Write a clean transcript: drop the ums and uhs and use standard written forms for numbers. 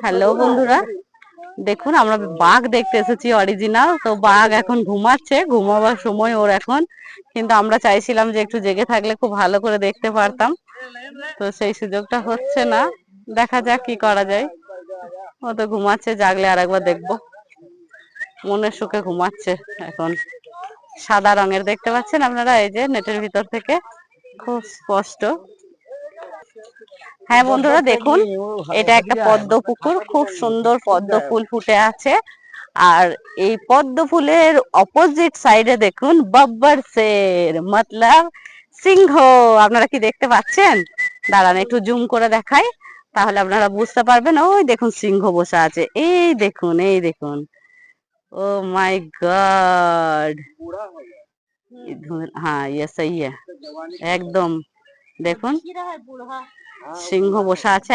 Hello বন্ধুরা, দেখুন আমরা বাঘ দেখতে এসেছি অরিজিনাল। তো বাঘ এখন ঘুমাচ্ছে, ঘুমাবার সময় ওর এখন। কিন্তু আমরা চাইছিলাম যে একটু জেগে থাকলে খুব ভালো করে দেখতে পারতাম, তো সেই সুযোগটা হচ্ছে না। দেখা যাক কি করা যায়। ও তো ঘুমাচ্ছে, জাগলে আর একবার দেখবো। মনের সুখে ঘুমাচ্ছে এখন। সাদা রঙের দেখতে পাচ্ছেন আপনারা, এই যে নেটের ভিতর থেকে খুব স্পষ্ট। হ্যাঁ বন্ধুরা দেখুন, এটা একটা পদ্ম পুকুর, খুব সুন্দর পদ্ম ফুল ফুটে আছে। আর এই পদ্ম ফুলের অপোজিট সাইডে দেখুন বাব্বার শের মতলব সিংহ। আপনারা কি দেখতে পাচ্ছেন? দাঁড়ান একটু জুম করে দেখাই, তাহলে আপনারা বুঝতে পারবেন। ওই দেখুন সিংহ বসে আছে, এই দেখুন এই দেখুন। ও মাই गॉड, हाँ ये सही है एकदम। দেখুন সিংহ বসে আছে।